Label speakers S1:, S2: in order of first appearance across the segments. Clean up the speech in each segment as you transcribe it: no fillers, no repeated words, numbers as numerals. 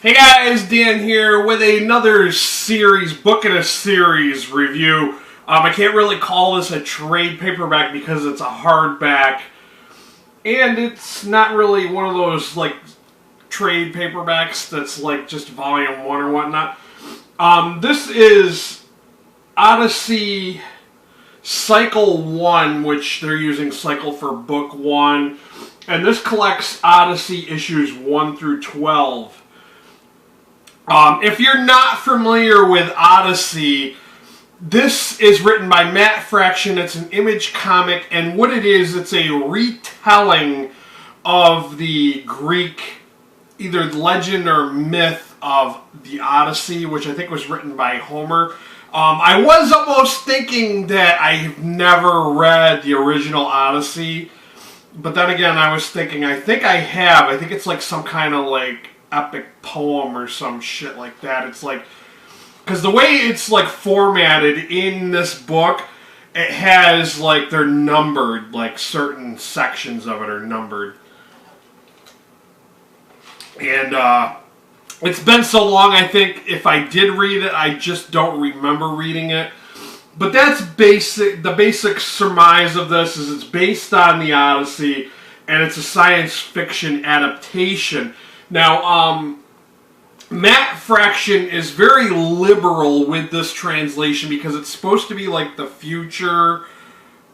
S1: Hey guys, Dan here with another book in a series review. I can't really call this a trade paperback because it's a hardback, and it's not really one of those like trade paperbacks that's like just volume 1 or whatnot. This is Odyssey Cycle 1, which they're using Cycle for Book 1, and this collects Odyssey issues 1 through 12. If you're not familiar with Odyssey, this is written by Matt Fraction. It's an Image comic, and what it is, it's a retelling of the Greek, either legend or myth of the Odyssey, which I think was written by Homer. I was almost thinking that I've never read the original Odyssey, but then again, I was thinking, I think I have. I think it's like some kind of like epic poem or some shit like that. It's like, because the way it's like formatted in this book, it has like, they're numbered, like certain sections of it are numbered. And it's been so long, I think if I did read it, I just don't remember reading it. But that's basic. The basic surmise of this is it's based on the Odyssey, and it's a science fiction adaptation. Now, Matt Fraction is very liberal with this translation because it's supposed to be like the future,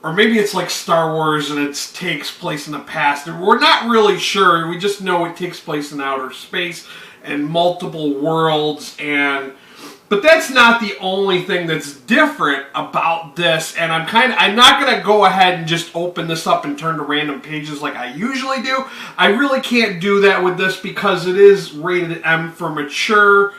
S1: or maybe it's like Star Wars and it takes place in the past. We're not really sure. We just know it takes place in outer space and multiple worlds, but that's not the only thing that's different about this, and I'm not going to go ahead and just open this up and turn to random pages like I usually do. I really can't do that with this because it is rated M for mature,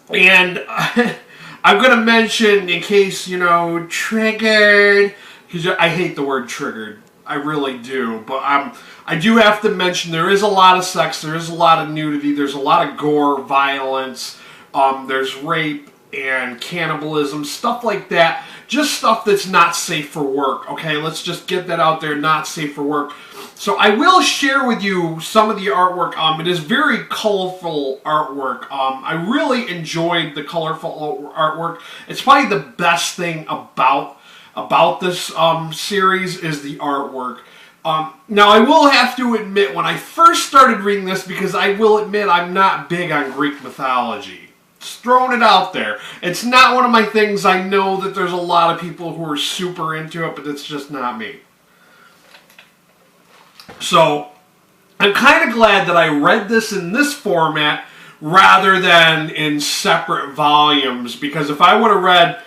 S1: and I'm going to mention, in case, you know, triggered, because I hate the word triggered. I really do, but I do have to mention there is a lot of sex, there is a lot of nudity, there's a lot of gore, violence, there's rape and cannibalism, stuff like that. Just stuff that's not safe for work, okay? Let's just get that out there, not safe for work. So I will share with you some of the artwork. It is very colorful artwork. I really enjoyed the colorful artwork. It's probably the best thing about this series is the artwork. Now, I will have to admit, when I first started reading this, because I will admit I'm not big on Greek mythology. Just throwing it out there. It's not one of my things. I know that there's a lot of people who are super into it, but it's just not me. So, I'm kind of glad that I read this in this format rather than in separate volumes, because if I would have read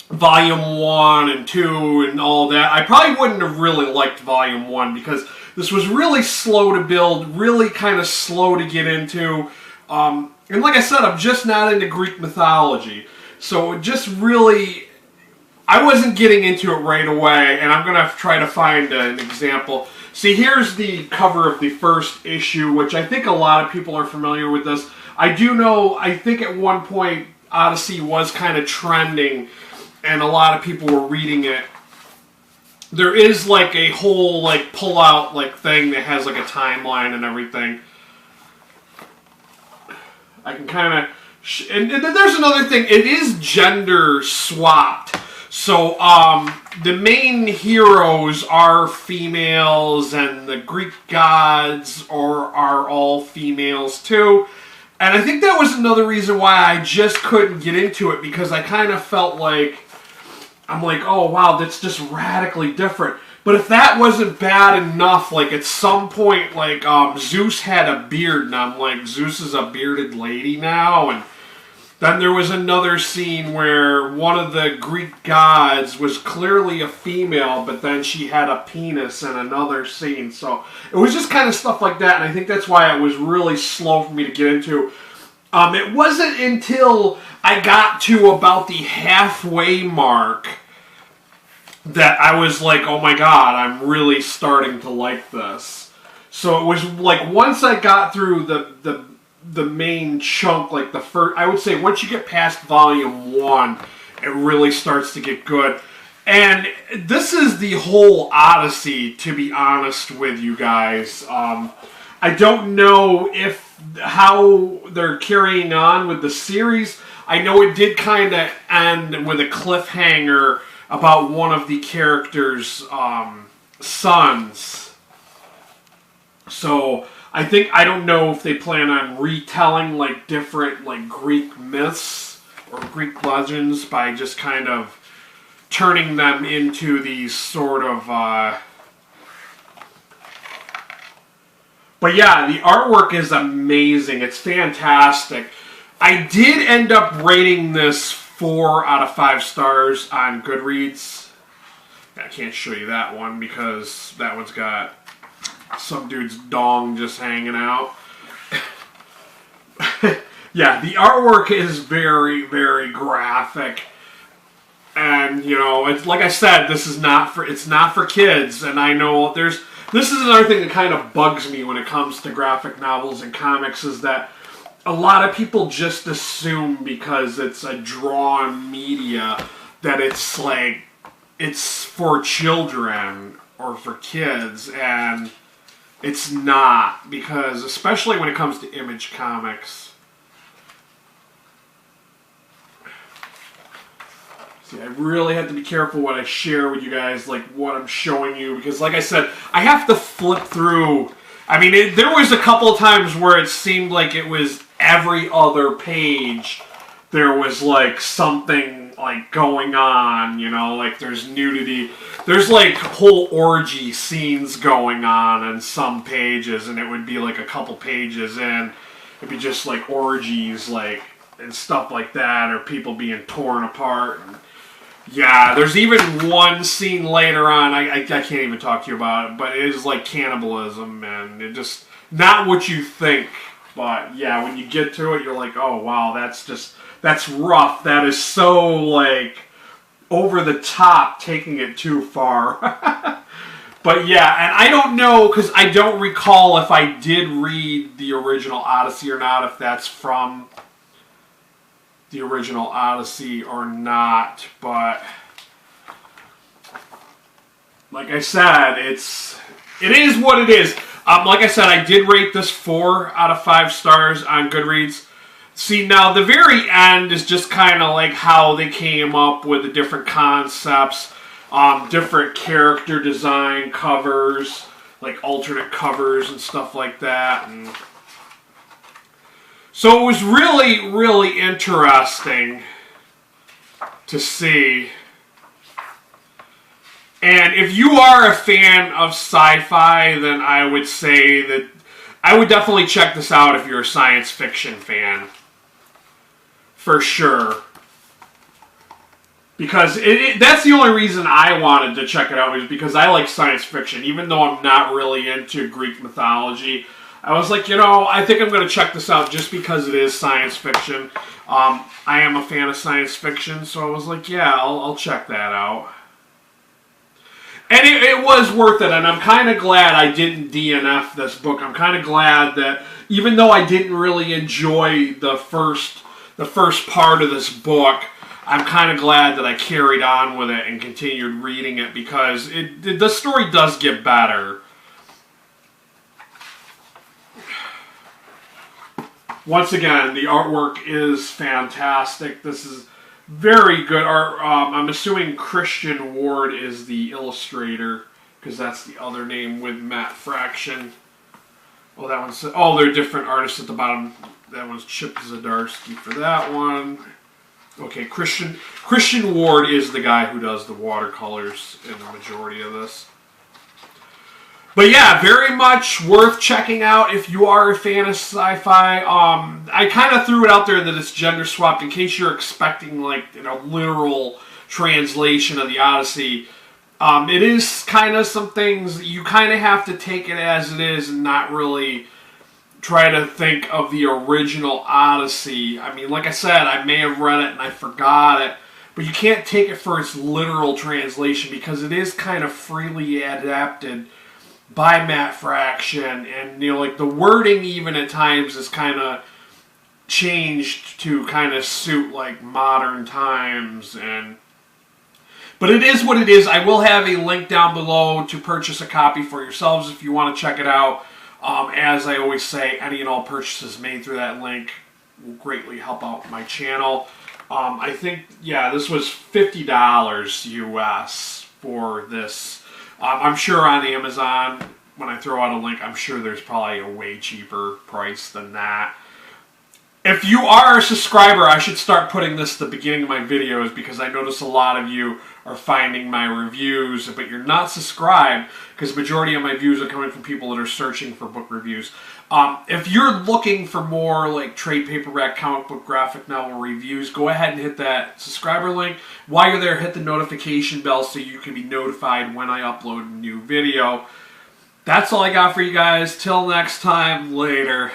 S1: Volume 1 and 2 and all that, I probably wouldn't have really liked Volume 1, because this was really slow to build, really kind of slow to get into. And like I said, I'm just not into Greek mythology. So just really, I wasn't getting into it right away, and I'm going to try to find an example. See, here's the cover of the first issue, which I think a lot of people are familiar with this. I do know, I think at one point Odyssey was kind of trending, and a lot of people were reading it. There is like a whole like pull-out like thing that has like a timeline and everything. I can kind of... And there's another thing. It is gender swapped. So, the main heroes are females, and the Greek gods are all females, too. And I think that was another reason why I just couldn't get into it, because I kind of felt like... I'm like, oh, wow, that's just radically different. But if that wasn't bad enough, like, at some point, like, Zeus had a beard, and I'm like, Zeus is a bearded lady now? And then there was another scene where one of the Greek gods was clearly a female, but then she had a penis in another scene. So it was just kind of stuff like that, and I think that's why it was really slow for me to get into. It wasn't until I got to about the halfway mark that I was like, oh my god, I'm really starting to like this. So it was like, once I got through the main chunk, like the first, I would say once you get past Volume 1, it really starts to get good. And this is the whole Odyssey, to be honest with you guys. I don't know if how they're carrying on with the series. I know it did kind of end with a cliffhanger about one of the characters' sons. So I don't know if they plan on retelling like different like Greek myths or Greek legends by just kind of turning them into these sort of but yeah, the artwork is amazing. It's fantastic. I did end up rating this 4 out of 5 stars on Goodreads. I can't show you that one because that one's got some dude's dong just hanging out. Yeah, the artwork is very, very graphic. And, you know, it's like I said, it's not for kids. And I know this is another thing that kind of bugs me when it comes to graphic novels and comics, is that a lot of people just assume because it's a drawn media that it's like, it's for children or for kids, and it's not, because especially when it comes to Image Comics. See, I really have to be careful what I share with you guys, like what I'm showing you, because like I said, I have to flip through. I mean, there was a couple of times where it seemed like it was every other page there was like something like going on, you know, like there's nudity. There's like whole orgy scenes going on some pages, and it would be like a couple pages in. It'd be just like orgies, like, and stuff like that, or people being torn apart. And yeah, there's even one scene later on, I can't even talk to you about it, but it is like cannibalism, and it just, not what you think. But yeah, when you get to it, you're like, oh wow, that's rough. That is so like over the top, taking it too far. But yeah, and I don't know, because I don't recall if I did read the original Odyssey or not, if that's from the original Odyssey or not. But like I said, it is what it is. Like I said, I did rate this 4 out of 5 stars on Goodreads. See, now the very end is just kind of like how they came up with the different concepts, different character design covers, like alternate covers and stuff like that. And so it was really, really interesting to see. And if you are a fan of sci-fi, then I would say that I would definitely check this out if you're a science fiction fan. For sure. Because that's the only reason I wanted to check it out, was because I like science fiction. Even though I'm not really into Greek mythology, I was like, you know, I think I'm going to check this out just because it is science fiction. I am a fan of science fiction, so I was like, yeah, I'll check that out. And it was worth it, and I'm kind of glad I didn't DNF this book. I'm kind of glad that, even though I didn't really enjoy the first part of this book, I'm kind of glad that I carried on with it and continued reading it, because the story does get better. Once again, the artwork is fantastic. This is very good art. I'm assuming Christian Ward is the illustrator, because that's the other name with Matt Fraction. Oh, that one's... Oh, they're different artists at the bottom. That one's Chip Zdarsky for that one. Okay, Christian Ward is the guy who does the watercolors in the majority of this. But yeah, very much worth checking out if you are a fan of sci-fi. I kind of threw it out there that it's gender swapped in case you're expecting like literal translation of the Odyssey. It is kind of some things you kind of have to take it as it is and not really try to think of the original Odyssey. I mean, like I said, I may have read it and I forgot it, but you can't take it for its literal translation because it is kind of freely adapted by Matt Fraction, and like the wording even at times is kind of changed to kind of suit like modern times. But it is what it is. I will have a link down below to purchase a copy for yourselves if you want to check it out. As I always say, any and all purchases made through that link will greatly help out my channel. I think, yeah, this was $50 US for this. I'm sure on Amazon, when I throw out a link, I'm sure there's probably a way cheaper price than that. If you are a subscriber, I should start putting this at the beginning of my videos, because I notice a lot of you are finding my reviews, but you're not subscribed, because the majority of my views are coming from people that are searching for book reviews. If you're looking for more like trade paperback, comic book, graphic novel reviews, go ahead and hit that subscriber link. While you're there, hit the notification bell so you can be notified when I upload a new video. That's all I got for you guys. Till next time, later.